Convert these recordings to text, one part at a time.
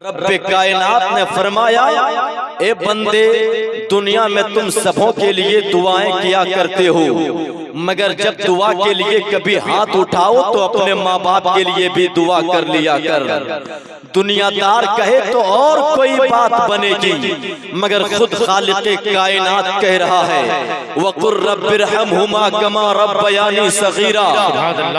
रब कायनात ने फरमाया, ए बंदे, दुनिया में तुम सबों के लिए दुआएं किया करते हो, मगर जब दुआ के लिए कभी हाथ उठाओ तो अपने माँ बाप के लिए भी दुआ कर लिया कर। दुनियादार कहे तो और कोई बात बनेगी, मगर खुद खालिक़े कायनात कह रहा है, वक़ुर रब्बिरहमहुमा कमा रब्बयानी सगीरा।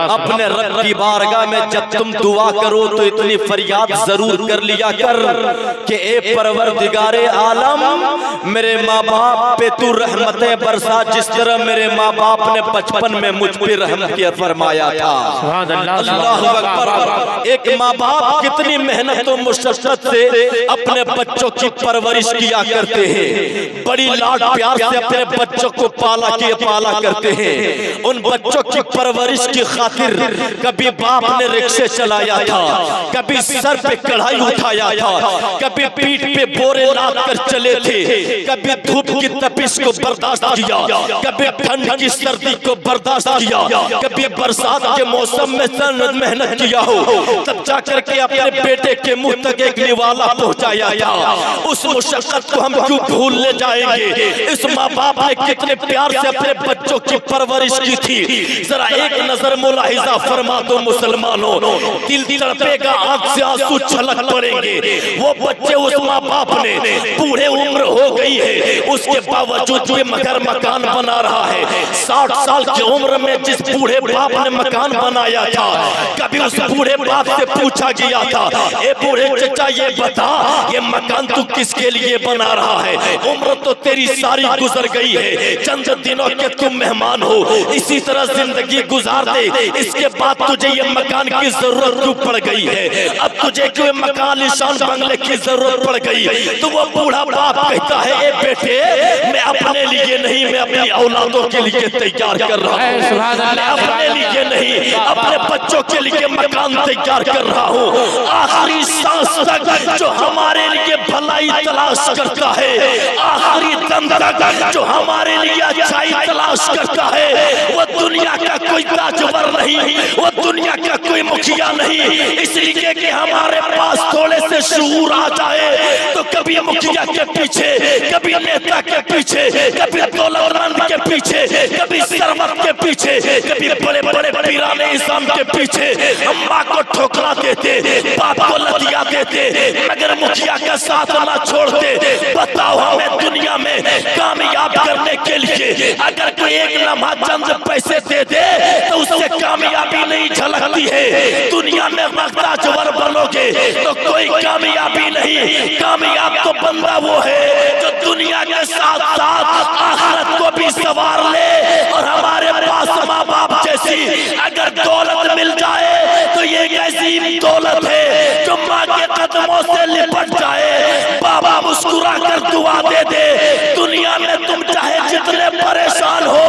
अपने रब की बारगाह में जब तुम दुआ करो तो इतनी फरियाद जरूर कर लिया कर कि ए परवरदिगारे आलम, मेरे माँ बाप पे तू रहमतें बरसा, जिस तरह मेरे माँ बाप ने बचपन में मुझ पे रहम किया फरमाया था। अल्लाहु अकबर। एक माँ बाप कितनी मेहनत और मुशक्कत से अपने बच्चों की परवरिश किया करते हैं, बड़ी लाड प्यार से अपने बच्चों को पाला करते हैं। उन बच्चों की परवरिश की खातिर कभी बाप ने रिक्शे चलाया था, कभी सर पे कढ़ाई उठाया था, कभी पीठ पे बोरे लाद कर चले थे, कभी धूप की तपिश को बर्दाश्त किया, कभी ठंड की सर्दी को बर्दाश्त किया, कभी बरसात के मौसम में मेहनत किया हो, तब जाकर के अपने बेटे के मुंह तक एक निवाला पहुंचाया था। उस मुशक्कत को हम क्यों भूलने जाएंगे? इस माँ बाप ने कितने प्यार से अपने बच्चों की परवरिश की थी। जरा एक नजर मुलाहिजा फरमा दो मुसलमानों, दिल तड़पेगा, आंख से आंसू छलक पड़ेंगे। वो बच्चे, उस माँ बाप ने, बूढ़े उम्र हो गई है, उसके बावजूद भी मगर मकान बना रहा है। 60 साल की उम्र में जिस बूढ़े बाप ने मकान बनाया था, कभी उस बूढ़े बाप से पूछा गया था, ए बूढ़े चचा ये बता, ये मकान तू किसके लिए बना रहा है? उम्र तो तेरी सारी गुजर गई है, चंद दिनों के तुम मेहमान हो, इसी तरह जिंदगी गुजार दे, इसके बाद तुझे ये मकान की जरूरत क्यों पड़ गई है? अब तुझे क्यों मकान लिशान बंगले की जरूरत पड़ गई? तो वो बूढ़ा बाप कहता है, ए बेटे, मैं अपने लिए नहीं, मैं अपनी औलादों के लिए तैयार कर रहा हूँ, मैं अपने लिए नहीं, अपने बच्चों के लिए मकान तैयार कर रहा हूँ। आखिरी सांस तक जो हमारे लिए भलाई तलाश करता है, आखिरी दम तक जो हमारे लिए अच्छाई तलाश करता है, वो दुनिया का कोई ताजवर नहीं, वो दुनिया का कोई मुखिया नहीं। इसलिए कि हमारे पास थोड़े से शऊर आ जाए तो कभी मुखिया के पीछे, कभी नेता के पीछे, कभी दौलतमंद के पीछे, कभी सरवत के पीछे, कभी बड़े बड़े पीराने इस्लाम के पीछे हम माँ को ठोकरा देते, बाप को लतिया देते, मगर मुखिया का साथ ना छोड़ते। बताओ, हमें दुनिया में कामयाब करने के लिए अगर कोई एक लम्हा चंद पैसे दे दे तो उससे कामयाबी नहीं झलकती है। दुनिया में ताजवर बनोगे तो कोई कामयाबी नहीं। कामयाब तो बंदा वो है जो दुनिया के साथ साथ आखिरत को भी सवार ले। और हमारे पास माँ बाप जैसी अगर दौलत मिल जाए तो ये ऐसी दौलत है जो माँ के कदमों से लिपट जाए, बाबा मुस्कुरा कर दुआ दे दे। दुनिया में तुम चाहे जितने परेशान हो,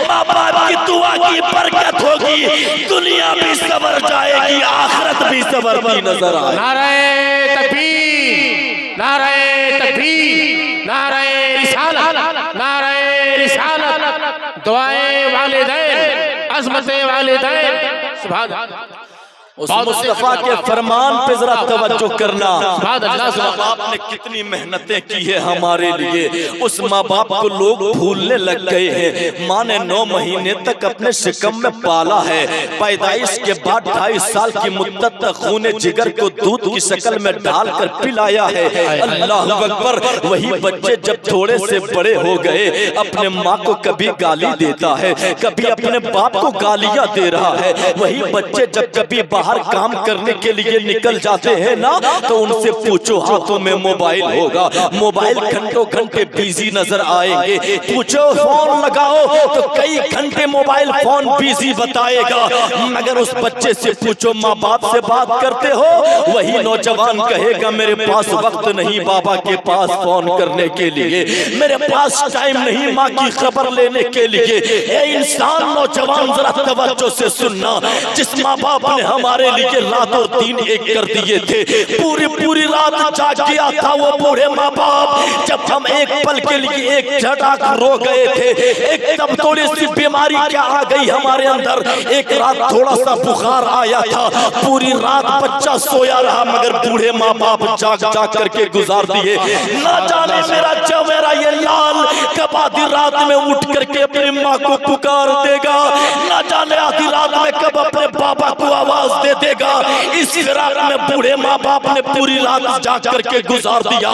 माँ बाप की दुआ की बरकत होगी, दुनिया भी सवर जाएगी, आखिरत भी सवरती नजर आए। नारे तकबीर, नारे तकबीर, नारे रिसालत, नारे रिसालत। दुआएं वालिदैन, अज़मतें वालिदैन। सुभान अल्लाह। उस मुस्तफा के फरमान पे जरा तवज्जो करना। माँ बाप ने कितनी मेहनतें की है हमारे लिए, उस माँ बाप को लोग भूलने लग गए हैं। माँ ने 9 महीने तक अपने शिकम में पाला है, पैदाइश के बाद 2.5 साल की मुद्दत तक खूने जिगर को दूध की शक्ल में डालकर पिलाया है। अल्लाहु अकबर। वही बच्चे जब थोड़े से बड़े हो गए, अपने माँ को कभी गाली देता है, कभी अपने बाप को गालियां दे रहा है। वही बच्चे जब कभी बाहर काम करने के लिए निकल जाते हैं ना, तो उनसे पूछो, हाथों में मोबाइल होगा, मोबाइल घंटों घंटे बिजी नजर आएंगे। पूछो, फोन लगाओ तो कई घंटे मोबाइल फोन बिजी बताएगा। मगर उस बच्चे से पूछो, माँ बाप से बात करते हो? वही नौजवान कहेगा, मेरे पास वक्त नहीं बाबा के पास फोन करने के लिए, मेरे पास टाइम नहीं माँ की खबर लेने के लिए। ए इंसान, नौजवान, जरा तवज्जो से सुनना। जिस माँ बाप ने हमारे हमारे लिए रात और दिन एक कर दिए थे। पूरी पूरी रात जाग गया था वो बूढ़े माँ बाप। जब हम एक पल के लिए एक झटक रो गए थे, एक तब थोड़ी सी बीमारी क्या आ गई हमारे अंदर। एक रात थोड़ा सा बुखार आया था, पूरी रात बच्चा सोया रहा, मगर बूढ़े माँ बाप जाग जाग करके गुजार दिए। ना जाने मेरा जवेरा ये लाल कब आधी रात में उठ करके अपनी माँ को पुकार देगा, ना जाने आधी रात में कब अपने बाबा को आवाज दे देगा। इस फिराक में बूढ़े माँ बाप ने पूरी रात जाग करके गुजार दिया।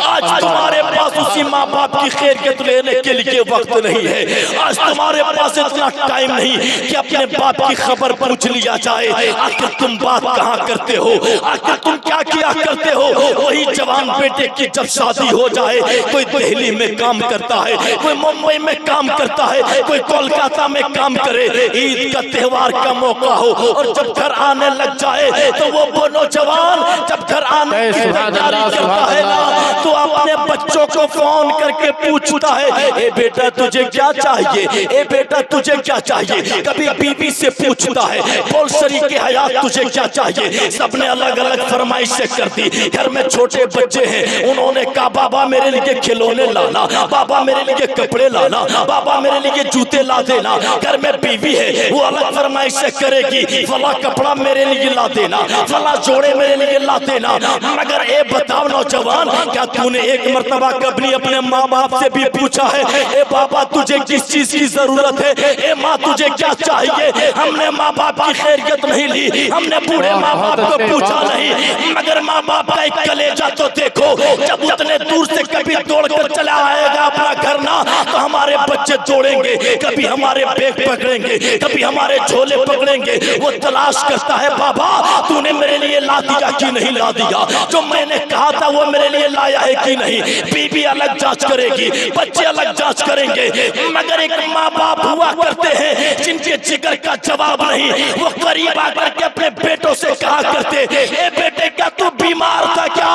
आज तुम्हारे पास उसी माँ बाप की खैरियत लेने के लिए वक्त नहीं है। आज तुम्हारे पास इतना टाइम नहीं कि अपने बाप की खबर पूछ लिया जाए। आखिर तुम बात कहाँ करते हो, आखिर तुम क्या किया करते हो। वही जवान बेटे की जब शादी हो जाए, कोई दिल्ली में काम करता है, कोई मुंबई में काम करता है, कोई कोलकाता में काम करे। ईद का त्योहार का मौका हो और जब घर आने लग जाए तो वो नौजवान जब घर आने की तैयारी करता है ना, तो अपने बच्चों को फोन करके पूछता है, ए बेटा तुझे क्या चाहिए, ए बेटा तुझे क्या चाहिए। कभी बीवी से पूछता है, बोल शरीके हयात तुझे क्या चाहिए। सबने अलग अलग फरमाइशें कर दी। घर में छोटे बच्चे हैं, उन्होंने कहा बाबा मेरे लिए खिलौने लाना, बाबा मेरे लिए कपड़े लाना, बाबा मेरे लिए जूते ला देना। घर में बीवी है, वो अलग फरमाइशें करेगी, फला कपड़ा मेरे लिए ला देना, फला जोड़े मेरे लिए ला देना। मगर ए बताओ नौजवान, क्या तूने एक मर्तबा कभी अपने माँ बाप से भी पूछा है, ए बाबा तुझे किस चीज की जरूरत है, ए माँ तुझे क्या चाहिए। हमने माँ बाप की खैरियत नहीं ली, हमने बूढ़े माँ बाप को पूछा नहीं। मगर माँ बाप का एक कलेजा तो देखो, जब उतने दूर से कभी दौड़कर चला आएगा अपना घर ना, तो हमारे बच्चे दौड़ेंगे, कभी हमारे बैग पकड़ेंगे, कभी हमारे झोले पकड़ेंगे। वो तलाश करता है बाबा तूने मेरे लिए ला दिया कि नहीं ला दिया, जो मैंने कहा था वो मेरे लिए लाया है कि नहीं। बीबी अलग जांच करेगी, बच्चे अलग जांच करेंगे। मगर एक माँ बाप हुआ करते हैं जिनके जिगर का जवाब नहीं। वो करीब आकर के अपने बेटों से कहा करते, ए बेटे क्या तू बीमार था क्या,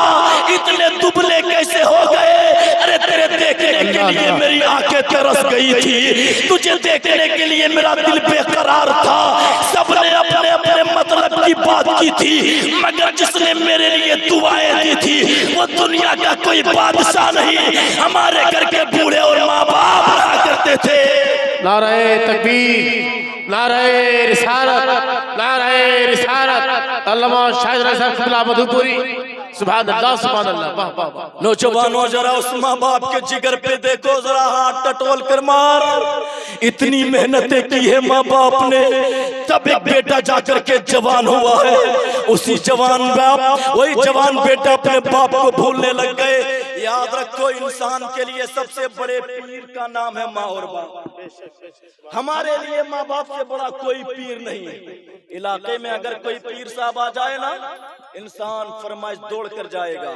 इतने दुबले कैसे हो गए। अरे तेरे देखने के लिए मेरी आंखें तरस गई थी, तुझे देखने के लिए मेरा दिल बेकरार था। सबने अपने अपने मतलब की बात की थी, मगर जिसने मेरे लिए दुआएं दी थी वो दुनिया का कोई बादशाह नहीं, हमारे घर के बूढ़े और माँ बाप रहा करते थे। नारे तकबीर, नारे रिसालत, नारे रिसालत। अल्लामा शाहिद रज़ा क़िबला मधुपुरी, सुभान अल्लाह सुभान अल्लाह। वाह वाह वाह। नौजवानों जरा उस माँ बाप के जिगर पे देखो, जरा हाथ टटोल कर मार। इतनी मेहनतें की है माँ बाप ने, तब एक बेटा जाकर के जवान हुआ है। उसी जवान बाप, वही जवान बेटा अपने बाप को भूलने लग गए। याद रखो इंसान के लिए सबसे बड़े पीर का नाम है माँ और बाप। हमारे लिए माँ बाप से बड़ा कोई पीर नहीं है। इलाके में अगर कोई पीर साहब आ जाए ना, इंसान फरमाइश दौड़ कर जाएगा।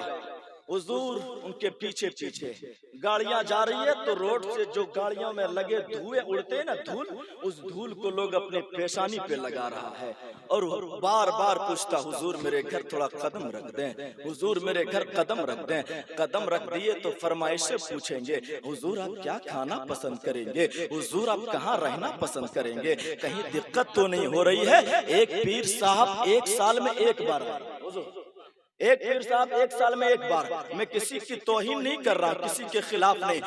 हुजूर उनके पीछे पीछे गाड़ियां जा रही है तो रोड से जो गाड़ियों में लगे धुएं उड़ते हैं ना, धूल, उस धूल को लोग अपने पेशानी पे लगा रहा है और बार बार पूछता, हुजूर मेरे घर थोड़ा कदम रख दें, हुजूर मेरे घर कदम रख दें। कदम रख दिए तो फरमाइश से पूछेंगे, हुजूर आप क्या खाना पसंद करेंगे, हुजूर आप कहाँ रहना पसंद करेंगे, कहीं दिक्कत तो नहीं हो रही है। एक पीर साहब एक साल में एक बार, एक पीर साहब एक साल में एक बार, मैं किसी की तौहीन नहीं कर रहा, किसी के खिलाफ नहीं,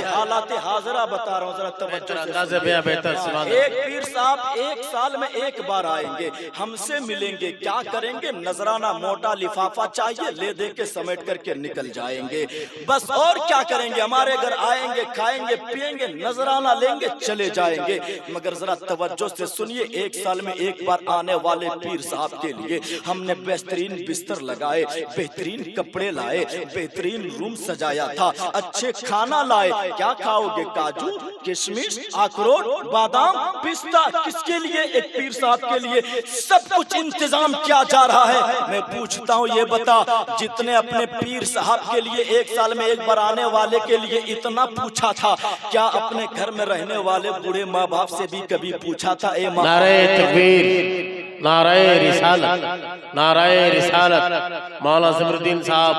हालात हाजरा बता रहा हूँ, जरा तवज्जो से। एक पीर साहब एक साल में एक बार आएंगे, हमसे मिलेंगे, क्या करेंगे, नजराना मोटा लिफाफा चाहिए, ले दे के समेट करके निकल जाएंगे, बस और क्या करेंगे। हमारे घर आएंगे, खाएंगे पिएंगे, नजराना लेंगे, चले जाएंगे। मगर जरा तवज्जो से सुनिए, एक साल में एक बार आने वाले पीर साहब के लिए हमने बेहतरीन बिस्तर लगाए, बेहतरीन कपड़े लाए, बेहतरीन रूम सजाया था, अच्छे खाना लाए। क्या खाओगे, काजू, किशमिश, अखरोट, बादाम, पिस्ता, किसके लिए, एक पीर साहब के लिए सब कुछ इंतजाम किया जा रहा है। मैं पूछता हूँ ये बता, जितने अपने पीर साहब के लिए एक साल में एक बार आने वाले के लिए इतना पूछा था, क्या अपने घर में रहने वाले बूढ़े माँ बाप से भी कभी पूछा था? ए माँ, नारे तकबीर, नारे रिसालत, नारे रिसालत। मौलाना ज़फरुद्दीन साहब,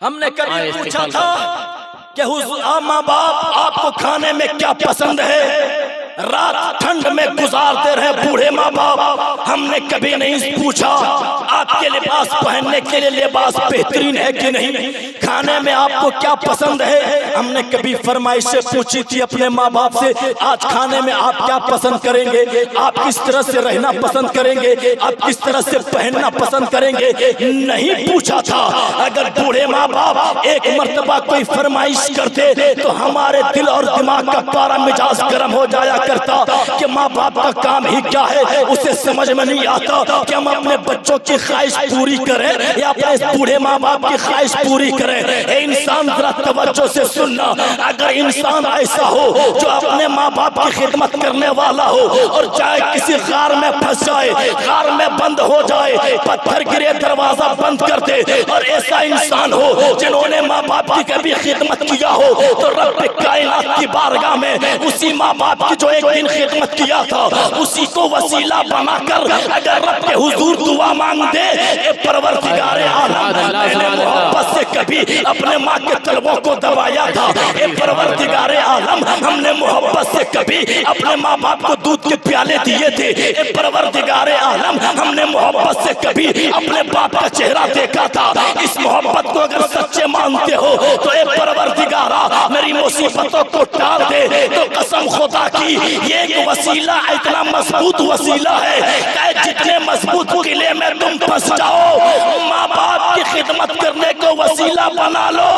हमने कभी पूछा था कि हुजूर माँ बाप आपको खाने में क्या पसंद है? रात ठंड में गुजारते रहे बूढ़े माँ बाप, हमने कभी नहीं पूछा आपके लिबास पहनने के लिए लिबास बेहतरीन है कि नहीं, खाने में आपको क्या पसंद है। हमने कभी फरमाइशें पूछी थी अपने माँ बाप से, आज खाने में आप क्या पसंद करेंगे, आप किस तरह से रहना पसंद करेंगे, आप किस तरह से पहनना पसंद करेंगे, नहीं पूछा था। अगर बूढ़े माँ बाप एक मर्तबा कोई फरमाइश करते तो हमारे दिल और दिमाग का पारा मिजाज गर्म हो जाया करता कि माँ बाप का काम ही क्या है, उसे समझ में नहीं आता कि हम अपने बच्चों की ख्वाहिश पूरी करें या अपने बूढ़े माँ बाप की ख्वाहिश पूरी करें। ए इंसान जरा तवज्जो से सुनना, अगर इंसान ऐसा हो जो अपने माँ बाप की खिदमत करने वाला हो और चाहे किसी गार में फंस जाए, गार में बंद हो जाए, पत्थर गिरे दरवाजा बंद कर दे, और ऐसा इंसान हो जिन्होंने माँ बाप की कभी खिदमत किया हो तो रब कायनात की बारगाह में उसी माँ बाप की जो एक दिन खिदमत किया था उसी को वसीला बनाकर अगर रब के हुजूर दुआ मांग दे, ए परवरदिगारे आलम मैंने मोहब्बत से कभी अपने माँ के तलवों को दबाया था, ए परवरदिगारे आलम हमने मोहब्बत से कभी अपने माँ बाप को दूध के प्याले दिए थे, ए परवरदिगारे आलम हमने मोहब्बत से कभी अपने बाप का चेहरा देखा था। इस मोहब्बत को अगर सच्चे मानते हो तो ए परवरदिगारा मेरी मुसीबतों को टाल दे, तो कसम खुदा की ये एक वसीला इतना मजबूत वसीला है कि जितने मजबूत किले में तुम फंस जाओ, माँ बाप की खिदमत करने को वसीला बना लो,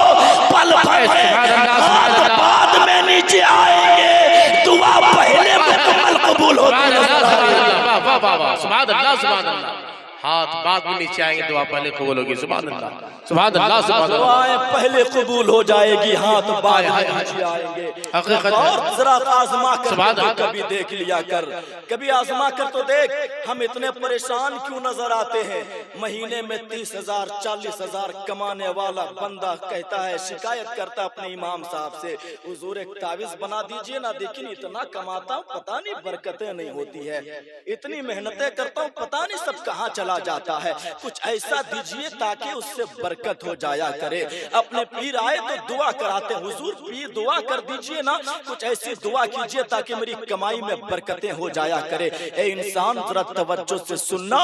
पल भर हाथ बाद में नीचे आएंगे, दुआ पहले मुकम्मल कबूल होती है। हाथ बाद में नीचे आएंगे, दुआ पहले कबूल होगी। सुभान अल्लाह, सुभान अल्लाह, सुभान अल्लाह। दुआएं पहले कबूल हो जाएगी, हाथ बाद में नीचे आएंगे। और जरा आजमा कर कभी देख लिया कर, कभी आजमा कर तो देख, हम इतने परेशान क्यों नजर आते हैं। महीने में 30,000 40,000 कमाने वाला बंदा कहता है, शिकायत करता अपने इमाम साहब से, हुजूर एक तावीज बना दीजिए ना, लेकिन इतना कमाता हूँ पता नहीं बरकतें नहीं होती है, इतनी मेहनतें करता हूँ पता नहीं सब कहाँ चला जाता है, कुछ ऐसा दीजिए ताकि उससे बरकत हो जाया करे। अपने पीर आए तो दुआ कराते, हुजूर पीर दुआ कर दीजिए ना, कुछ ऐसी दुआ कीजिए ताकि मेरी कमाई में बरकतें हो जाया करे। ए इंसान जरा तवज्जो से सुनना,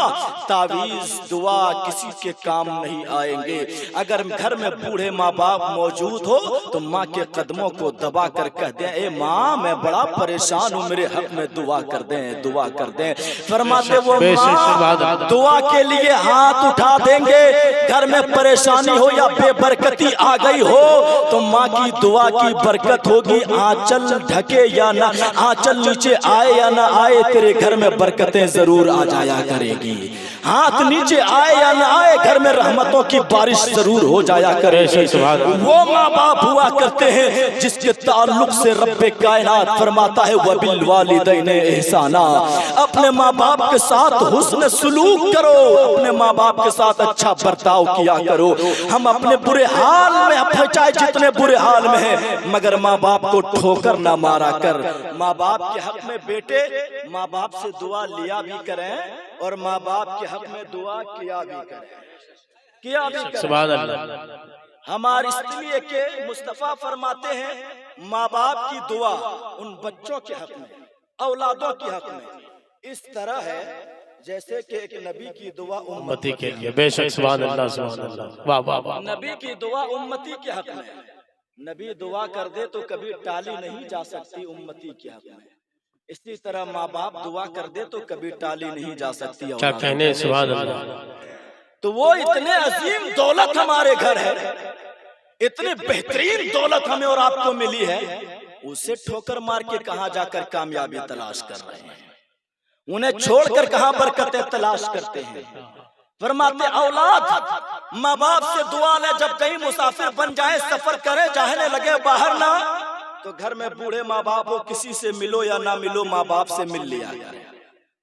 तावीज दुआ किसी के काम नहीं आएंगे। अगर घर में बूढ़े माँ बाप मौजूद हो तो माँ के कदमों को दबा कर कह दें, ए माँ मैं बड़ा परेशान हूँ, मेरे हक में दुआ कर दें, दुआ कर दें। फरमाते वो माँ दुआ के लिए हाथ उठा देंगे, घर में परेशानी हो या बेबरकती आ गई हो तो माँ की दुआ की बरकत होगी। आंचल ढके या ना, आंचल नीचे आए या ना आए, तेरे घर में बरकतें जरूर आ जाया करेगी। हाथ नीचे आए या ना आए, घर में रहमतों की बारिश जरूर हो जाया करेगी। वो माँ बाप हुआ करते हैं जिसके ताल्लुक से रब्बे कायनात फरमाता है, वबिल वालिदैन ihsana, अपने माँ बाप के साथ हुस्न सलूक करो, अपने माँ बाप के साथ अच्छा बर्ताव किया करो। हम अपने बुरे हाल में, चाहे जितने बुरे हाल में हैं, मगर माँ बाप को ठोकर ना मारा कर। माँ बाप के हक में बेटे माँ बाप से दुआ लिया भी करें और माँ बाप के हक में दुआ किया भी करें, किया भी करें। सुभान अल्लाह। हमारे इसलिए के मुस्तफा फरमाते हैं, माँ बाप की दुआ उन बच्चों के हक में, औलादों के हक में इस तरह है जैसे कि एक नबी की दुआ उम्मती के लिए। बेशक, सुभान अल्लाह, सुभान अल्लाह, वाह वाह वाह। नबी की दुआ उम्मती के हक में, नबी दुआ कर दे तो कभी टाली नहीं जा सकती उम्मती के हक में। इसी तरह माँ बाप दुआ कर दे तो कभी टाली नहीं जा सकती। क्या कहने, सुभान अल्लाह। तो वो इतने अजीम दौलत हमारे घर है, इतनी बेहतरीन दौलत हमें और आपको मिली है, उसे ठोकर मार के कहाँ जाकर कामयाबी तलाश कर रहे हैं, उन्हें छोड़कर कहाँ बरकतें तलाश करते हैं। फरमाते औलाद माँ बाप से दुआ ले, जब कहीं मुसाफिर बन जाए, सफर करे, चाहने लगे बाहर ना, तो घर में बूढ़े माँ बाप हो, किसी से मिलो या ना मिलो, माँ बाप से मिल लिया करें।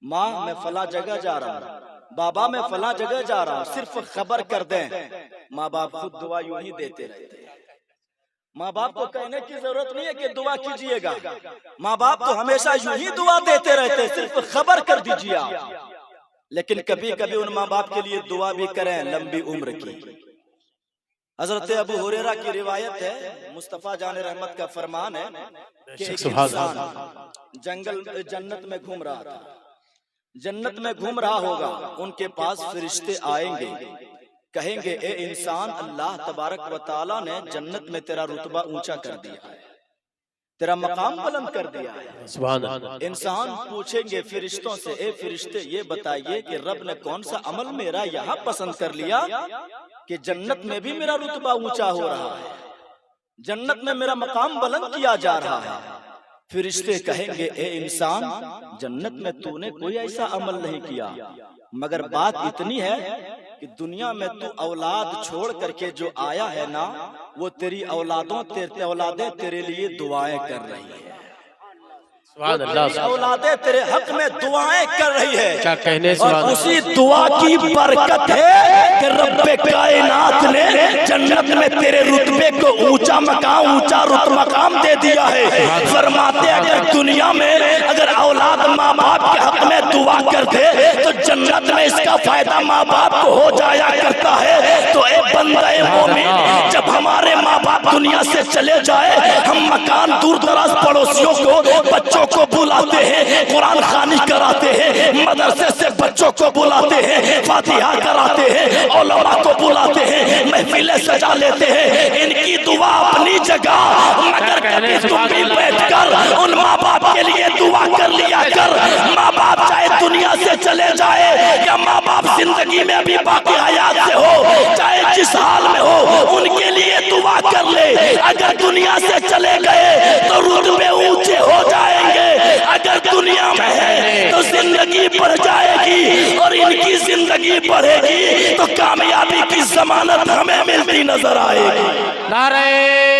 माँ मैं फला जगह जा रहा हूँ, बाबा मैं फला जगह जा रहा हूँ, सिर्फ खबर कर दें। माँ बाप खुद दुआ यूं ही देते रहते हैं, माँ बाप को कहने की जरूरत नहीं है कि दुआ कीजिएगा, माँ बाप तो हमेशा यूं ही दुआ देते रहते, सिर्फ खबर कर दीजिए आप। लेकिन कभी कभी उन माँ बाप के लिए दुआ भी करें लंबी उम्र की। حضرت ابو ہریرہ کی روایت ہے، مصطفیٰ جان رحمت کا فرمان ہے کہ ایک سبحان انسان جنت میں گھوم رہا تھا، جنت میں گھوم رہا ہوگا، ان کے پاس فرشتے آئیں گے، کہیں گے اے انسان، اللہ تبارک و تعالیٰ نے جنت میں تیرا رتبہ اونچا کر دیا ہے، تیرا مقام بلند کر دیا ہے۔ سبحان اللہ۔ انسان پوچھیں گے فرشتوں سے، اے فرشتے یہ بتائیے کہ رب نے کون سا عمل میرا یہاں پسند کر لیا کہ جنت میں بھی میرا رتبہ اونچا ہو رہا ہے، جنت میں میرا مقام بلند کیا جا رہا ہے۔ فرشتے کہیں گے اے انسان، جنت میں تو نے کوئی ایسا عمل نہیں کیا، مگر بات اتنی ہے کہ دنیا میں تو اولاد چھوڑ کر کے جو آیا ہے نا، وہ تیری اولادیں تیرے لیے دعائیں کر رہی ہیں، سبحان اللہ۔ اولادیں تیرے حق میں دعائیں کر رہی ہے، کیا کہنے، اور سبحان اللہ۔ اسی دعا کی برکت ہے کہ رب کائنات نے جنت میں تیرے رتبے کو اونچا مقام دے دیا ہے۔ فرماتے اگر دنیا میں اگر اولاد ماں باپ کے حق میں دعا کرتے تو جنت میں اس کا فائدہ ماں باپ کو ہو جایا کرتا ہے۔ تو اے بندہ مومن، جب ہمارے ماں باپ دنیا سے چلے جائے، ہم مکان دور دراز پڑوسیوں کو، بچوں کو بلاتے ہیں، قرآن خوانی کراتے ہیں، مدرسے سے بچوں کو بلاتے ہیں، فاتحہ کراتے ہیں، علماء کو بلاتے ہیں، محفلیں سجا لیتے ہیں، ان کی دعا اپنی جگہ، مگر کبھی تم بھی بیٹھ کر ان ماں باپ کے لیے دعا کر لیا کر۔ ماں باپ چاہے دنیا سے چلے جائے یا ماں باپ زندگی میں ابھی باقی حیات سے ہو، چاہے جس حال میں ہو، ان کے لیے دعا کر لے۔ اگر دنیا سے چلے گئے تو رتبے اونچے ہو جائیں گے، اگر دنیا میں ہے تو زندگی بڑھ جائے گی، اور ان کی زندگی بڑھے گی تو کامیابی کی ضمانت ہمیں ملتی نظر آئے گی۔ نعرہ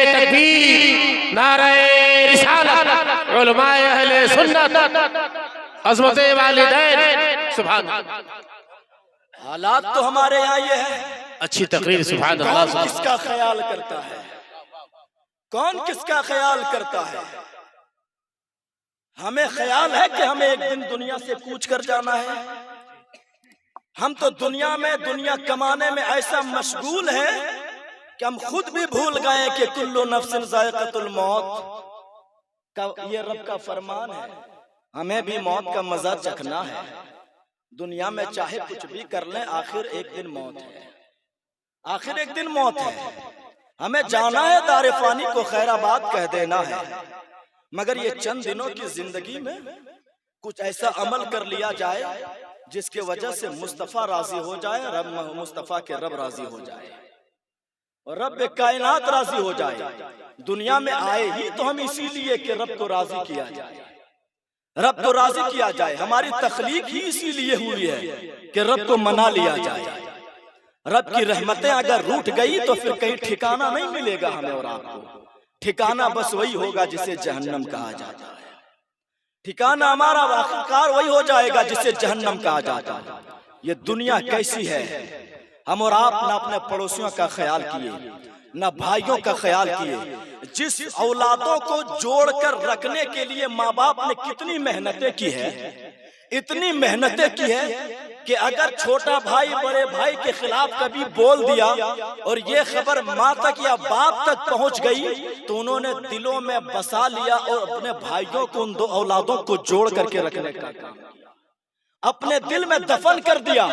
تکبیر، نعرہ رسالت، علماء اہل سنت، عظمت والدین، سبحان اللہ۔ حالات تو ہمارے یہاں یہ ہے، اچھی تقریر، سبحان اللہ۔ کون کس کا خیال کرتا ہے، کون کس کا خیال کرتا ہے؟ ہمیں خیال ہے کہ ہمیں ایک دن دنیا سے کوچ کر جانا ہے، ہم تو دنیا کمانے میں ایسا مشغول ہیں کہ ہم خود بھی بھول گئے کہ کل نفس ذائقۃ الموت کا یہ رب کا فرمان ہے، ہمیں بھی موت کا مزہ چکھنا ہے۔ دنیا میں چاہے کچھ بھی کر لیں، آخر ایک دن موت ہے، آخر ایک دن موت ہے، ہمیں جانا ہے، دار فانی کو خیر آباد کہہ دینا ہے۔ مگر یہ چند دنوں کی زندگی میں کچھ ایسا عمل کر لیا جائے جس کی وجہ سے مصطفیٰ راضی ہو جائے، رب مصطفیٰ کے رب راضی ہو جائے، اور رب کائنات راضی ہو جائے۔ دنیا میں آئے ہی تو ہم اسی لیے کہ رب کو راضی کیا جائے، رب کو راضی کیا جائے، ہماری تخلیق ہی اسی لیے ہوئی ہے کہ رب کو منا لیا جائے۔ رب کی رحمتیں اگر روٹ گئی تو پھر کہیں ٹھکانہ نہیں ملے گا ہمیں اور آپ کو، ٹھکانہ بس وہی ہوگا جسے جہنم کہا جاتا ہے، ٹھکانہ ہمارا آخرکار وہی ہو جائے گا جسے جہنم کہا جاتا ہے۔ یہ دنیا کیسی ہے، ہم اور آپ نہ اپنے پڑوسیوں کا خیال کیے، نہ بھائیوں کا خیال کیے۔ جس اولادوں کو جوڑ کر رکھنے کے لیے ماں باپ نے کتنی محنتیں کی ہے، اتنی محنتیں کی ہے کہ اگر چھوٹا بھائی بڑے بھائی کے خلاف کبھی بول دیا اور یہ خبر ماں تک یا باپ تک پہنچ گئی تو انہوں نے دلوں میں بسا لیا اور اپنے بھائیوں کو، ان دو اولادوں کو جوڑ کر کے رکھنے کا کام کیا، اپنے دل میں دفن کر دیا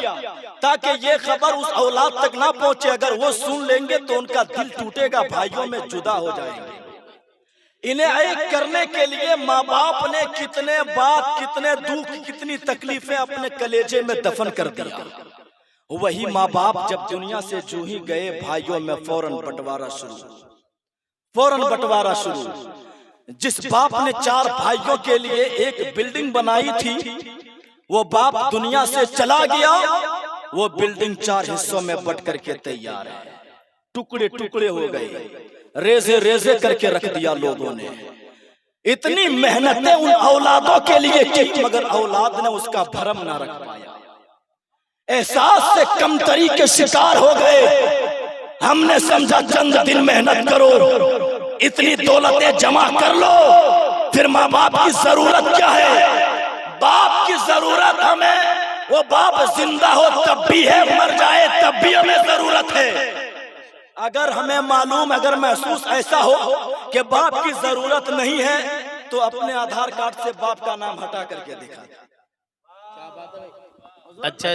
تاکہ یہ خبر اس اولاد تک نہ پہنچے۔ اگر وہ سن لیں گے تو ان کا دل ٹوٹے گا، بھائیوں میں جدا ہو جائیں گے۔ انہیں ایک کرنے کے لیے ماں باپ نے کتنے بات، کتنے دکھ، کتنی تکلیفیں اپنے کلیجے میں دفن کر دیا۔ وہی ماں باپ جب دنیا سے جو ہی گئے، بھائیوں میں فوراً بٹوارا شروع۔ جس باپ نے 4 بھائیوں کے لیے ایک بلڈنگ بنائی تھی، وہ باپ دنیا سے چلا گیا، وہ بلڈنگ 4 حصوں میں بٹ کر کے تیار ہے، ٹکڑے ٹکڑے ہو گئے، ریزے کر کے رکھ دیا لوگوں نے۔ اتنی محنتیں ان اولادوں کے لیے کی، مگر اولاد نے اس کا بھرم نہ رکھ پایا، احساس سے کمتری کے شکار ہو گئے۔ ہم نے سمجھا چند دن محنت کرو، اتنی دولتیں جمع کر لو، پھر ماں باپ کی ضرورت کیا ہے؟ باپ کی ضرورت ہمیں، وہ باپ زندہ ہو تب بھی ہے، مر جائے تب بھی ہمیں ضرورت ہے۔ اگر ہمیں معلوم اگر محسوس ایسا ہو کہ باپ کی ضرورت نہیں ہے تو اپنے آدھار کارڈ سے باپ کا نام ہٹا کر کے دکھا دیں۔ اچھا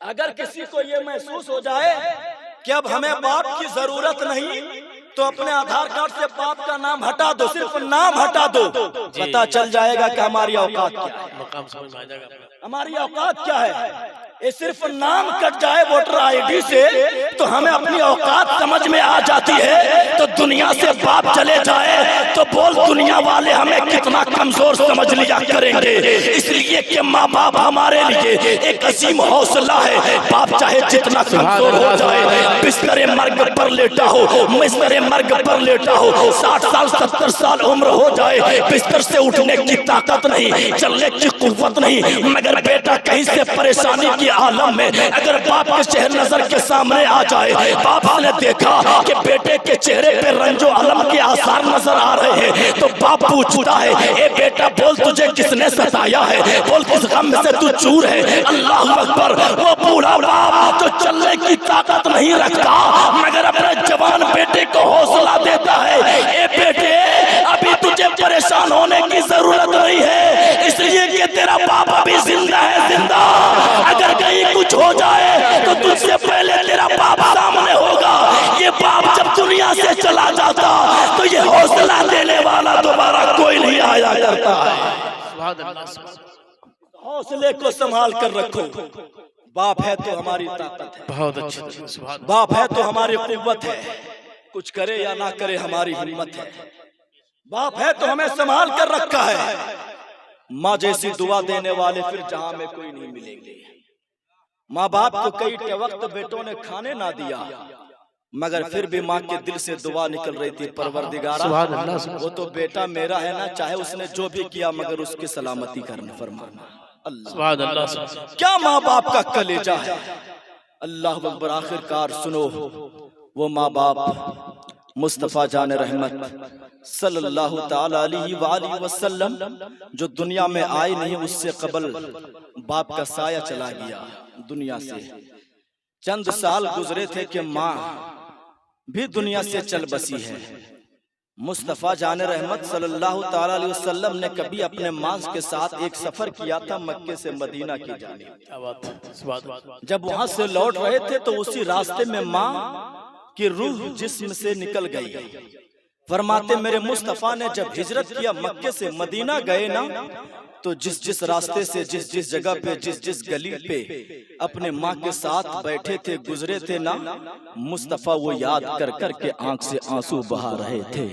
اگر کسی کو یہ محسوس ہو جائے کہ اب ہمیں باپ کی ضرورت نہیں تو اپنے آدھار کارڈ سے باپ کا نام ہٹا دو، صرف نام ہٹا دو، پتہ چل جائے گا کہ ہماری اوقات کیا ہے، مقام سمجھ میں آ جائے گا۔ ہماری اوقات کیا ہے۔ یہ صرف نام کٹ جائے ووٹر آئی ڈی سے تو ہمیں اپنی اوقات سمجھ میں آ جاتی ہے۔ تو دنیا سے باپ چلے جائے تو بول دنیا والے ہمیں کتنا کمزور سمجھ لیا کریں گے، اس لیے کہ ماں باپ ہمارے لیے ایک عظیم حوصلہ ہے۔ باپ چاہے جتنا کمزور ہو جائے، بستر مرگ پر لیٹا ہو، بستر مرگ پر لیٹا ہو، 60 سال 70 سال عمر ہو جائے، بستر سے اٹھنے کی طاقت نہیں، چلنے کی قوت نہیں، مگر بیٹا کہیں سے پریشانی کی عالم میں اگر باپ کے چہرے نظر کے سامنے آ جائے، باپ نے دیکھا کہ بیٹے کے چہرے پہ رنج و علم کے آثار نظر آ رہے ہیں تو باپ پوچھتا ہے، اے بیٹا بول تجھے کس نے ستایا ہے، بول کس غم سے تو چور ہے۔ اللہ اکبر، وہ بوڑھا باپ جو چلنے کی طاقت نہیں رکھتا مگر اپنے جوان بیٹے کو حوصلہ دیتا ہے، اے بیٹے ابھی تجھے پریشان ہونے کی ضرورت نہیں ہے، اس لیے کہ تیرا باپ ابھی زندہ ہے، زندہ، اگر کہیں کچھ ہو جائے تو تجھ سے پہلے تیرا باپ سامنے ہوگا۔ یہ باپ جب دنیا سے چلا جاتا تو یہ حوصلہ دینے والا دوبارہ کوئی نہیں آیا کرتا ہے۔ حوصلے کو سنبھال کر رکھو، باپ ہے تو ہماری طاقت ہے، بہت اچھا، باپ ہے تو ہماری قوت ہے، کچھ کرے یا نہ کرے ہماری ہمت ہے، باپ ہے تو ہمیں سنبھال کر رکھا ہے۔ ماں جیسی دعا دینے والے پھر جہاں میں کوئی نہیں ملیں گے۔ ماں باپ کو کئی وقت بیٹوں نے کھانے نہ دیا مگر پھر بھی ماں کے دل سے دعا نکل رہی تھی، پروردگارا وہ تو بیٹا میرا ہے نا، چاہے اس نے جو بھی کیا مگر اس کی سلامتی کرنا فرمانا۔ اللہ کیا ماں باپ کا کلیجہ ہے۔ اللہ اکبر، آخر کار سنو، وہ ماں باپ مصطفیٰ جان رحمت صلی اللہ تعالی علیہ وآلہ وسلم جو دنیا میں آئے نہیں، اس سے قبل باپ کا سایہ چلا گیا دنیا سے، چند سال گزرے تھے کہ ماں بھی دنیا سے چل بسی ہے۔ مصطفیٰ جان رحمت صلی اللہ تعالی علیہ وسلم نے کبھی اپنے ماں کے ساتھ ایک سفر کیا تھا مکے سے مدینہ کی جانب۔ جب وہاں سے لوٹ رہے تھے تو اسی راستے میں ماں کی روح جسم سے نکل گئی۔ فرماتے میرے مصطفیٰ نے جب ہجرت کیا مکے سے مدینہ گئے نا تو جس راستے سے جس جگہ پہ جس گلی پہ اپنے ماں کے ساتھ بیٹھے تھے گزرے تھے نا، مصطفیٰ وہ یاد کر کے آنکھ سے آنسو بہا رہے تھے،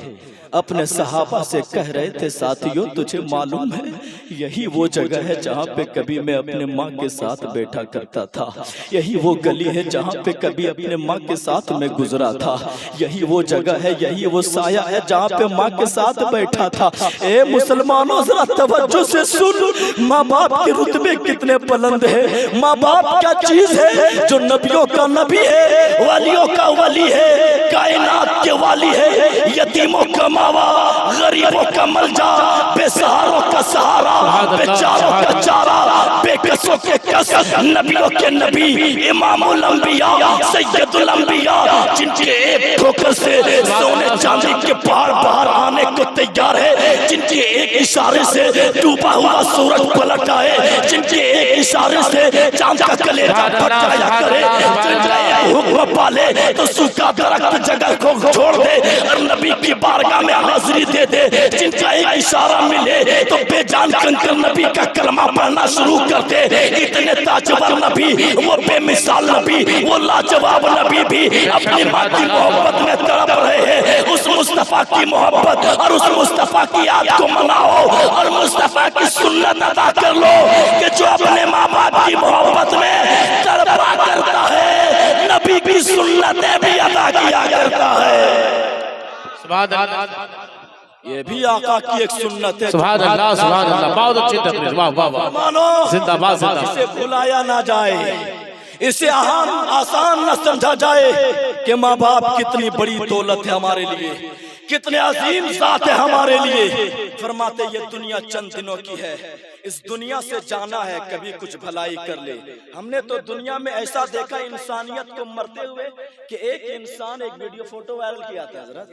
اپنے صحابہ سے کہہ رہے تھے ساتھیوں تجھے معلوم ہے یہی وہ جگہ ہے جہاں پہ کبھی میں اپنے ماں کے ساتھ بیٹھا کرتا تھا، یہی وہ گلی ہے جہاں پہ کبھی اپنے ماں کے ساتھ میں گزرا تھا، یہی وہ جگہ ہے، یہی وہ سایہ ہے جہاں پہ ماں کے ساتھ بیٹھا تھا۔ اے مسلمانوں ذرا توجہ سے سن، ماں باپ کے رتبے کتنے بلند ہیں، ماں باپ کیا چیز ہے جو نبیوں کا نبی ہے، ولیوں کا ولی ہے، کائنات کے والی ہے، یتیموں کا ماوا، غریبوں کا ملجا، بے سہاروں کا سہارا، بے چاروں کا چارہ، بے کسوں کے کس، نبیوں کے نبی، امام الانبیاء، سید الانبیاء، جن کے ایک ٹھوکر سے سونے چاندی کے پہاڑ باہر آنے کو تیار ہے، جن کے ایک اشارے سے ڈوبا ہوا سورج پلٹ آئے، جن کے ایک اشارے سے چاند کا کلیجہ پھٹ جایا کرے، جن کا ایک حکم پالے تو سوکھا درخت جگہ کو چھوڑ دے اور نبی کی بارگاہ میں حاضری دے دے، جن کا ایک اشارہ ملے تو بے جان کنکر نبی کا کلمہ پڑھنا شروع کر دے۔ اتنے تاجور نبی، وہ بے مثال نبی، وہ لاجواب نبی بھی اپنی ماں کی محبت میں تڑپ رہے ہیں۔ اس مصطفیٰ کی محبت اور اس مصطفیٰ کی یاد کو مناؤ اور مصطفیٰ کی سنت ادا کر لو کہ جو اپنے ماں باپ کی محبت میں تڑپا کرتا ہے نبی کی سنتیں بھی ادا کیا کرتا ہے۔ سبحان اللہ، یہ بھی آقا کی ایک سنت ہے۔ سبحان اللہ، سبحان اللہ، بہت اچھی تقریر، واہ واہ واہ، مانو زندہ باد، زندہ باد۔ اسے بھلایا نہ جائے، اسے آسان نہ سمجھا جائے کہ ماں باپ کتنی بڑی دولت ہے ہمارے لیے، کتنے عظیم ذات ہے ہمارے لیے. فرماتے یہ دنیا چند دنوں کی ہے, اس دنیا سے جانا ہے, کبھی کچھ بھلائی کر لے. ہم نے تو دنیا میں ایسا دیکھا انسانیت کو مرتے ہوئے کہ ایک انسان ایک ویڈیو فوٹو وائرل کیا تھا حضرت.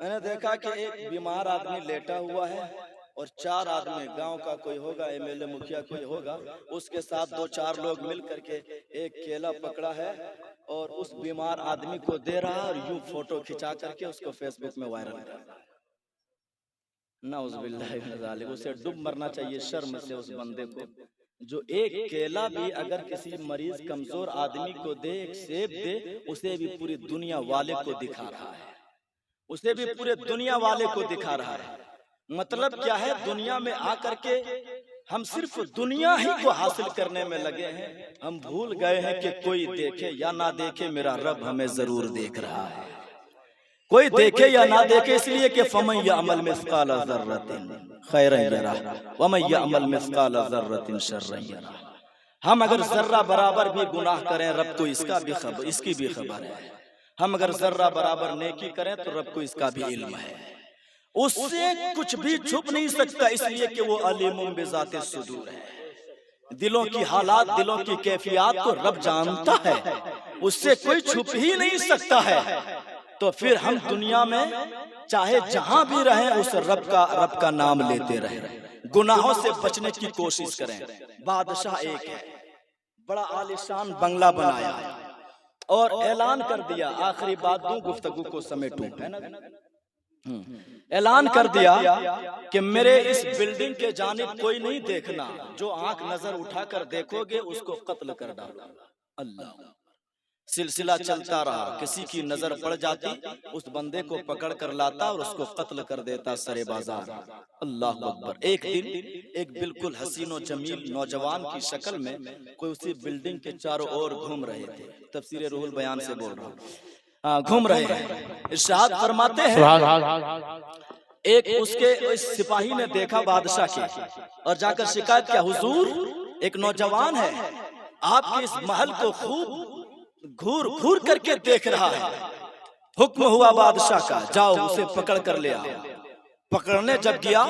میں نے دیکھا کہ ایک بیمار آدمی لیٹا ہوا ہے اور 4 آدمی, گاؤں کا کوئی ہوگا, MLA مکھیا کوئی ہوگا, اس کے ساتھ 2-4 لوگ مل کر کے ایک کیلا پکڑا ہے اور اس بیمار آدمی کو دے رہا اور یوں فوٹو کھچا کر کے اس کو فیس بک میں وائرل کر رہا. نعوذ باللہ من ذالک. اسے ڈوب مرنا چاہیے شرم سے اس بندے کو جو ایک کیلا بھی اگر کسی مریض کمزور آدمی کو دے, ایک سیب دے, اسے بھی پوری دنیا والے کو دکھا رہا ہے, اسے بھی پورے دنیا والے کو دکھا رہا ہے. مطلب کیا ہے, دنیا میں آ کر کے ہم صرف دنیا ہی کو حاصل کرنے میں لگے ہیں. ہم بھول گئے ہیں کہ کوئی دیکھے یا نہ دیکھے میرا رب ہمیں ضرور دیکھ رہا ہے. کوئی دیکھے یا نہ دیکھے, اس لیے کہ فَمَن يَعْمَلْ مِثْقَالَ ذَرَّةٍ خَيْرًا يَرَهُ وَمَن يَعْمَلْ مِثْقَالَ ذَرَّةٍ شَرًّا يَرَهُ. ہم اگر ذرہ برابر بھی گناہ کریں رب کو اس کی بھی خبر ہے. ہم اگر ذرہ برابر نیکی کریں تو رب کو اس کا بھی علم ہے. اس سے کچھ بھی چھپ نہیں سکتا, اس لیے کہ وہ علیم بذات الصدور ہے. دلوں کی حالات, دلوں کی کیفیات کو رب جانتا ہے, اس سے کوئی چھپ ہی نہیں سکتا ہے. تو پھر ہم دنیا میں چاہے جہاں بھی رہیں اس رب کا نام لیتے رہیں, گناہوں سے بچنے کی کوشش کریں. بادشاہ ایک ہے, بڑا عالیشان بنگلہ بنایا اور اعلان کر دیا, آخری بات دوں گفتگو کو سمیٹوں, ہے نا, اعلان کر دیا کہ میرے اس بلڈنگ کے جانب کوئی نہیں دیکھنا, جو آنکھ نظر اٹھا کر دیکھو گے اس کو قتل کر ڈالنا. اللہ. سلسلہ چلتا رہا, کسی کی نظر پڑ جاتی اس بندے کو پکڑ کر لاتا اور اس کو قتل کر دیتا سرے بازار. اللہ اکبر. ایک دن ایک بالکل حسین و جمیل نوجوان کی شکل میں کوئی اسی بلڈنگ کے چاروں اور گھوم رہے تھے. تفسیر روح البیان سے بول رہا ہوں, گھوم رہے ہیں. ارشاد فرماتے ہیں ایک اس سپاہی نے دیکھا بادشاہ کی اور جا کر شکایت کیا, حضور ایک نوجوان ہے آپ کے اس محل کو خوب گھور کر کے دیکھ رہا ہے. حکم ہوا بادشاہ کا, جاؤ اسے پکڑ کر لے آؤ. پکڑنے جب گیا,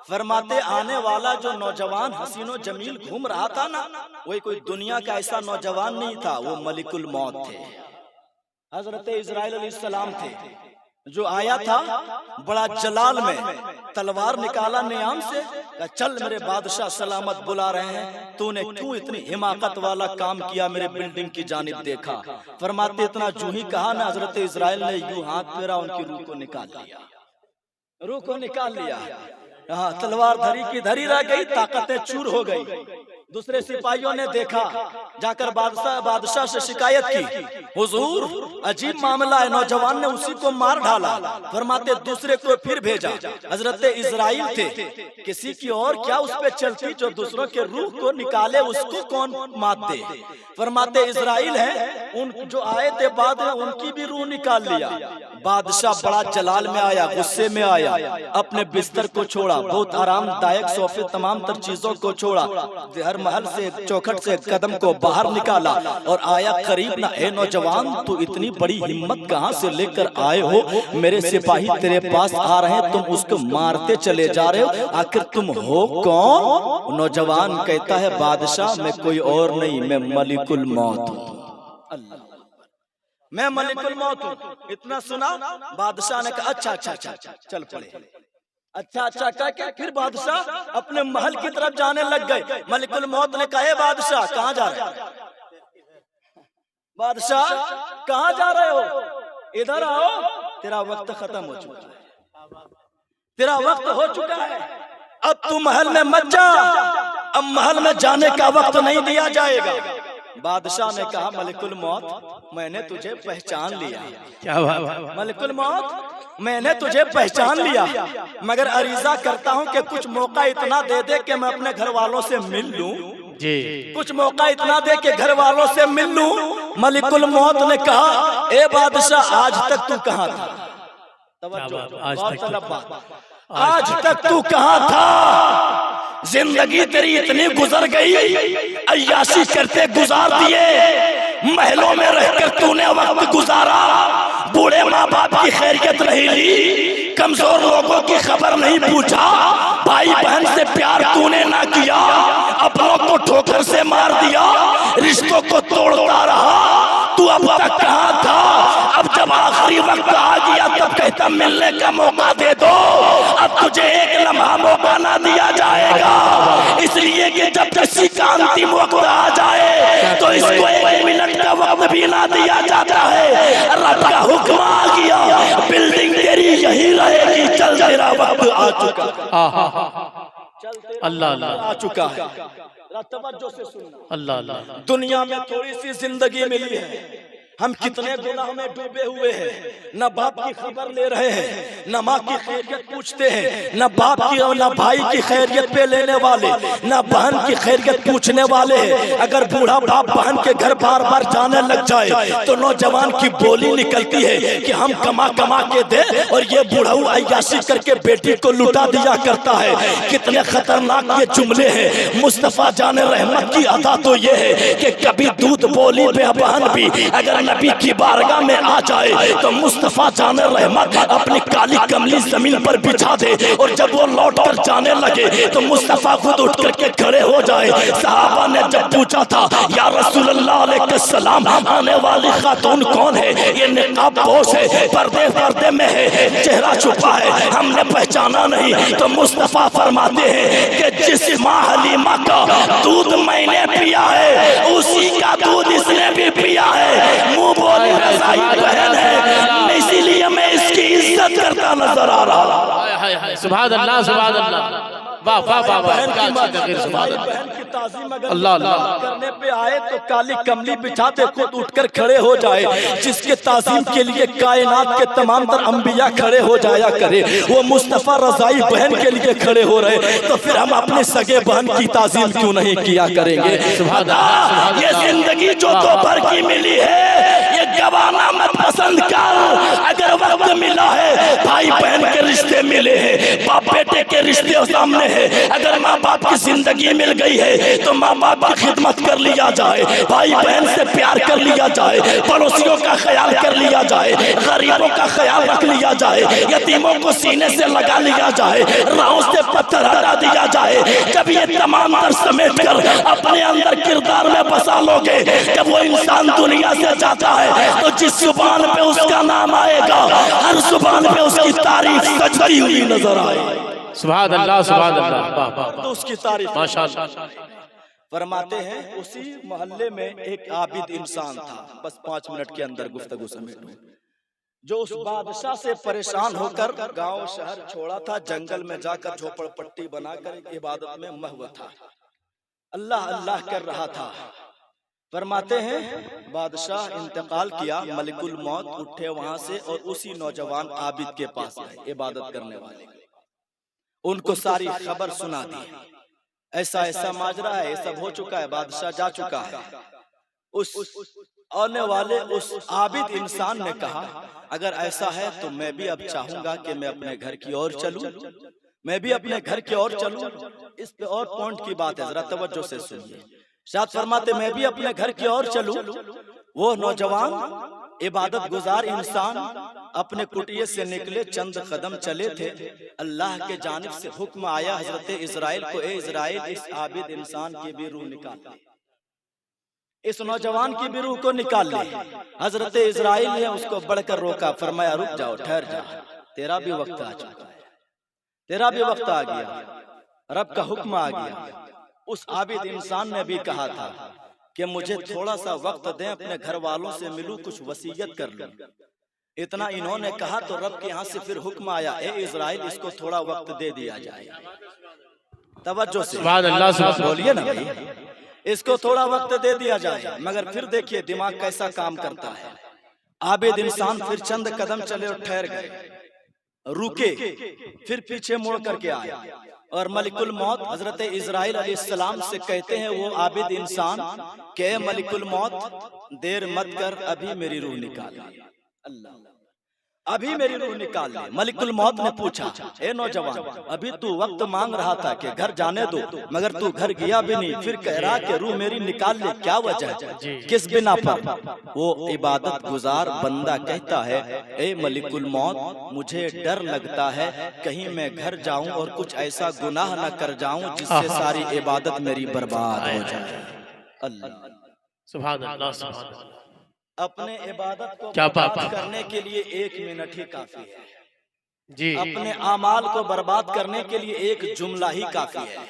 فرماتے آنے والا جو نوجوان حسین و جمیل گھوم رہا تھا نا, وہ کوئی دنیا کا ایسا نوجوان نہیں تھا, وہ ملک الموت تھے, حضرت اسرائیل علیہ السلام تھے. جو آیا تھا بڑا جلال میں, تلوار نکالا نیام سے, چل میرے بادشاہ سلامت بلا رہے ہیں, تو نے کیوں اتنی حماقت والا کام کیا, میرے بلڈنگ کی جانب دیکھا. فرماتے اتنا جو ہی کہا نا, حضرت اسرائیل نے یوں ہاتھ پھیرا, ان کی روح کو نکال لیا, روح کو نکال لیا. ہاں, تلوار دھری کی دھری رہ گئی, طاقتیں چور ہو گئی. دوسرے سپاہیوں نے دیکھا, جا کر بادشاہ سے شکایت کی, حضور عجیب معاملہ ہے, نوجوان نے اسی کو مار ڈالا. فرماتے دوسرے کو پھر بھیجا, حضرت اسرائیل تھے, کسی کی اور کیا اس پہ چلتی, جو دوسروں کے روح کو نکالے اس کو کون مات دے. فرماتے اسرائیل ہیں, ان جو آئے تھے بعد میں ان کی بھی روح نکال لیا. بادشاہ بڑا جلال میں آیا, غصے میں آیا, اپنے بستر کو چھوڑا, بہت آرام دائق صوفے تمام تر چیزوں کو چھوڑا, ہر محل سے چوکھٹ سے قدم کو باہر نکالا اور آیا قریب نہ, اے نوجوان تو اتنی بڑی ہمت کہاں سے لے کر آئے ہو, میرے سپاہی تیرے پاس آ رہے ہیں, تم اس کو مارتے چلے جا رہے ہو, آخر تم ہو کون. نوجوان کہتا ہے بادشاہ میں کوئی اور نہیں, میں ملک الموت ہوں. اللہ, میں ملک الموت ہوں. اتنا سنا, بادشاہ نے کہا اچھا اچھا اچھا چل پڑے. اچھا اچھا کہہ کے پھر بادشاہ اپنے محل کی طرف جانے لگ گئے. ملک الموت نے کہا, اے بادشاہ کہاں جا رہے ہو, بادشاہ کہاں جا رہے ہو, ادھر آؤ, تیرا وقت ختم ہو چکا ہے, تیرا وقت ہو چکا ہے, اب تو محل میں مت جا, اب محل میں جانے کا وقت نہیں دیا جائے گا. بادشاہ نے کہا ملک الموت میں نے تجھے پہچان لیا. کیا بات, ملک الموت میں نے تجھے پہچان لیا, مگر عریضہ کرتا ہوں کہ کچھ موقع اتنا دے دے کہ میں اپنے گھر والوں سے مل لوں. کچھ موقع اتنا دے کہ گھر والوں سے مل لوں. ملک الموت نے کہا, اے بادشاہ آج تک تو کہاں تھا, آج تک تو کہاں تھا, زندگی تیری اتنی گزر گئی, عیاشی کرتے گزار دیے, محلوں میں رہ کر تو نے وقت گزارا, बूढ़े माँ बाप की खैरियत नहीं ली, कमजोर लोगों की खबर नहीं पूछा, भाई बहन से प्यार तूने ना किया, अपनों को ठोकर से मार दिया, रिश्तों को तोड़ता रहा, तू अब तक कहाँ था? अब जब आखिरी वक्त आ गया तब कहता मिलने का मौका दे दो, अब तुझे एक लम्हा मौका ना दिया जाएगा, इसलिए कि जब किसी का अंतिम वक्त आ जाए तो इसको एक मिनट का वक्त भी ना दिया जाता है। रब का हुक्म आ गया, बिल्डिंग तेरी यही रहेगी, चल तेरा वक्त आ चुका, अल्लाह अल्लाह आ चुका है। तवज्जो से सुनना, अल्लाह अल्लाह। दुनिया में थोड़ी सी जिंदगी मिली है, हम कितने गुनाह में डूबे हुए हैं, न बाप की खबर ले रहे हैं, न माँ की खैरियत पूछते हैं, न बाप की और न भाई की खैरियत पे लेने वाले, न बहन की खैरियत पूछने वाले हैं। अगर बूढ़ा बाप बहन के घर बार बार जाने लग जाए तो नौजवान की बोली निकलती है कि हम कमा कमा के दे, और ये बूढ़ा अय्याशी करके बेटी को लुटा दिया करता है। कितने खतरनाक ये जुमले हैं। मुस्तफा जाने रहमत की अदा तो ये है कि कभी दूध बोली बेबहन भी अगर नबी की बारगाह में आ जाए तो मुस्तफा जाने रहमत अपनी काली कमली जमीन पर बिछा दे, और जब वो लौट कर जाने लगे तो मुस्तफा खुद उठ करके खड़े हो जाए। सहाबा ने जब पूछा था या रसूल अल्लाह अलैहिस्सलाम आने वाली खातून कौन है? ये निकाब पोश है, पर्दे पर्दे में है, चेहरा छुपा है, हमने पहचाना नहीं। तो मुस्तफा फरमाते हैं कि जिस माँ हलीमा का दूध मैंने पिया है उसी का दूध इसने भी पिया है। मुंह बोली रज़ाई बहन है, इसीलिए मैं इसकी इज्जत करता नजर आ रहा। सुभान अल्लाह सुभान अल्लाह, वाह वाह वाह वाह, क्या अच्छी तकरीर, सुभान अल्लाह। बहन की ताज़ीम अगर अल्लाह अल्लाह करने पे आए तो काली कमली बिछाते खुद उठकर खड़े हो जाए। जिसके ताज़ीम के लिए कायनात के तमाम तर अंबिया खड़े हो जाया करे, वो मुस्तफा रज़ाई बहन के लिए खड़े हो रहे, तो फिर हम अपने सगे बहन की ताज़ीम क्यों नहीं किया करेंगे? ये जिंदगी जो दोपहर की मिली है ये गवाना मत पसंद कर। अगर वक्त मिला है, भाई बहन के रिश्ते मिले हैं, बाप बेटे के रिश्ते सामने है, अगर माँ बाप की जिंदगी मिल गई है तो माँ बाप की खिदमत कर लिया जाए, भाई बहन से प्यार कर लिया जाए, पड़ोसियों का ख्याल कर लिया जाए, गरीबों का ख्याल रख लिया जाए, यतीमों को सीने से लगा लिया जाए, राहों से पत्थर हटा दिया जाए। जब ये तमाम तर समेट कर अपने अंदर किरदार में बसा लोगे, जब वो इंसान दुनिया से जाता है तो जिस जुबान पे उसका नाम आएगा हर जुबान पे उसकी तारीफ सजती हुई नजर आए। सुभान अल्लाह सुभान अल्लाह, वाह वाह तो उसकी तारीफ माशाअल्लाह। फरमाते हैं उसी मोहल्ले में एक आबिद इंसान था, बस 5 मिनट के अंदर गुफ्तगू समेटूं, जो उस बादशाह से परेशान होकर गांव शहर छोड़ा था, जंगल में जाकर झोपड़पट्टी बनाकर इबादत में महव था, अल्लाह अल्लाह कर रहा था। फरमाते हैं बादशाह इंतकाल किया, मलिकुल मौत उठे वहां से और उसी नौजवान आबिद के पास आए इबादत करने वाले, उनको सारी खबर सुना दी, ऐसा ऐसा माजरा है, ये सब हो चुका है, बादशाह जा चुका है। उस आने वाले उस आबिद इंसान ने कहा अगर ऐसा है तो मैं भी अब चाहूंगा कि मैं अपने घर की ओर चलूं, मैं भी अपने घर की ओर चलूं। इस पे और पॉइंट की बात है, जरा तवज्जो से सुनिए। शायद फरमाते मैं भी अपने घर की ओर चलूं। वो नौजवान इबादत गुजार इंसान अपने कुटिया से निकले, चंद कदम चले थे, अल्लाह के जानिब से हुक्म आया हजरत इजराइल को, ए इजराइल इस आबिद इंसान की भी रूह निकाल ले, इस नौजवान की भी रूह को निकाल ले। हजरत इजराइल ने उसको बढ़कर रोका, फरमाया रुक जाओ, ठहर जा, तेरा भी वक्त आ चुका है, तेरा भी वक्त आ गया, रब का हुक्म आ गया। उस आबिद इंसान ने भी कहा था कि मुझे थोड़ा सा वक्त दें, अपने घर वालों से मिलूं, कुछ वसीयत कर लूं। इतना इन्होंने कहा तो रब के यहाँ से फिर हुक्म आया, ए इजराइल इसको थोड़ा वक्त दे दिया जाए। तवज्जो से बोलिए ना भाई, इसको थोड़ा वक्त दे दिया जाए। मगर फिर देखिए दिमाग कैसा काम करता है। आबिद इंसान फिर चंद कदम चले और ठहर गए, रुके, फिर पीछे मुड़ करके आए और मलिकुल मौत हजरत इजराइल अलैहिस्सलाम से कहते हैं वो आबिद इंसान के मलिकुल मौत देर मत कर, अभी मेरी रूह निकाल। अल्लाह अभी मेरी रूह निकाल ले। मलिकुल मौत ने पूछा, ए नौजवान, अभी तू वक्त मांग रहा था कि घर जाने दो, मगर तू घर गया भी नहीं, फिर कह रहा कि रूह मेरी निकाल ले, क्या वजह है, किस बिना पर? वो इबादत गुजार बंदा कहता है, ए मलिकुल मौत, मुझे डर लगता है कहीं मैं घर जाऊं और कुछ ऐसा गुनाह न कर जाऊं जिससे सारी इबादत मेरी बर्बाद हो जाए। अल्लाह, सुभान अल्लाह, सुभान अल्लाह। अपने इबादत को क्या बात बर्बाद है। करने के लिए 1 मिनट ही काफी है। जी, अपने आमाल को बर्बाद करने के लिए एक जुमला ही काफी है,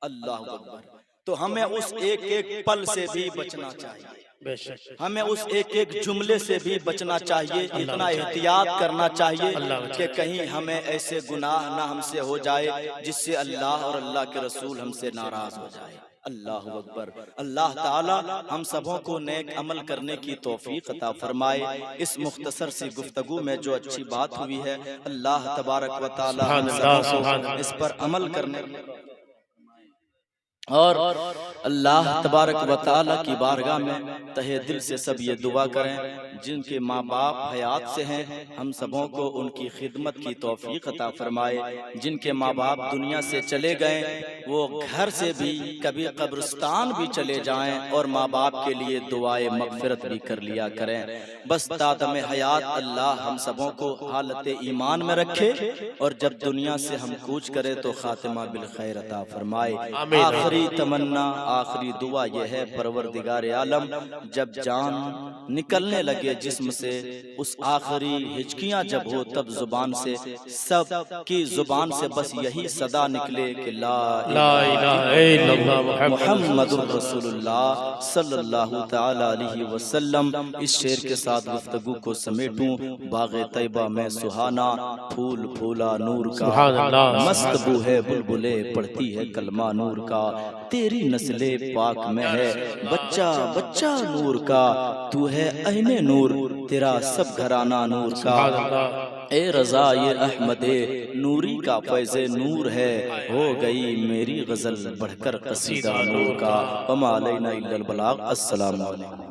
अल्लाह अकबर। तो हमें उस एक एक पल से भी बचना चाहिए, बेशक हमें उस एक एक जुमले से भी बचना चाहिए, इतना एहतियात करना चाहिए कि कहीं हमें ऐसे गुनाह ना हमसे हो जाए जिससे अल्लाह और अल्लाह के रसूल हमसे नाराज हो जाए। अल्लाह अकबर। अल्लाह ताला हम सबों को नेक अमल करने की तौफीक अता फरमाए। इस मुख्तसर सी गुफ्तगू में जो अच्छी बात हुई है, अल्लाह तबारक व तआला हम सबों को इस पर अमल करने और अल्लाह तबारक व तआला की बारगाह में तहे दिल से सब ये दुआ करें, जिनके माँ बाप हयात से हैं हम सबों को उनकी खिदमत की तौफीक अता फरमाए। जिनके माँ बाप दुनिया से चले गए वो घर से भी कभी कब्रिस्तान भी चले जाएं और माँ बाप के लिए दुआए मगफिरत भी कर लिया करें। बस तादम हयात अल्लाह हम सबों को हालत ईमान में रखे और जब दुनिया से हम कूच करें तो खातिमा बिल खैर अता फरमाए। आखिरी तमन्ना, आखिरी दुआ यह है, परवरदिगार आलम जब जान निकलने लगे जिस्म से, उस आखिरी हिचकियां जब हो तब जुबान से, सब की जुबान से बस यही सदा निकले कि ला इलाहा इल्लल्लाह मुहम्मदुर रसूलुल्लाह सल्लल्लाहु तआला अलैहि वसल्लम। इस शेर के साथ गुफ्तगू को समेटूं। बाग़े तैयबा में सुहाना फूल फूला नूर का, मस्त बू है बुलबुले पढ़ती है कलमा नूर का, तेरी नस्ले पाक में है बच्चा बच्चा नूर का, तू है अहने नूर तेरा सब घराना नूर का। ए रजा ये अहमदे नूरी का फैज़े नूर है, हो गई मेरी गजल बढ़कर कसीदा नूर का। वमा अलैना इल्लल बलाग। अस्सलामु अलैकुम।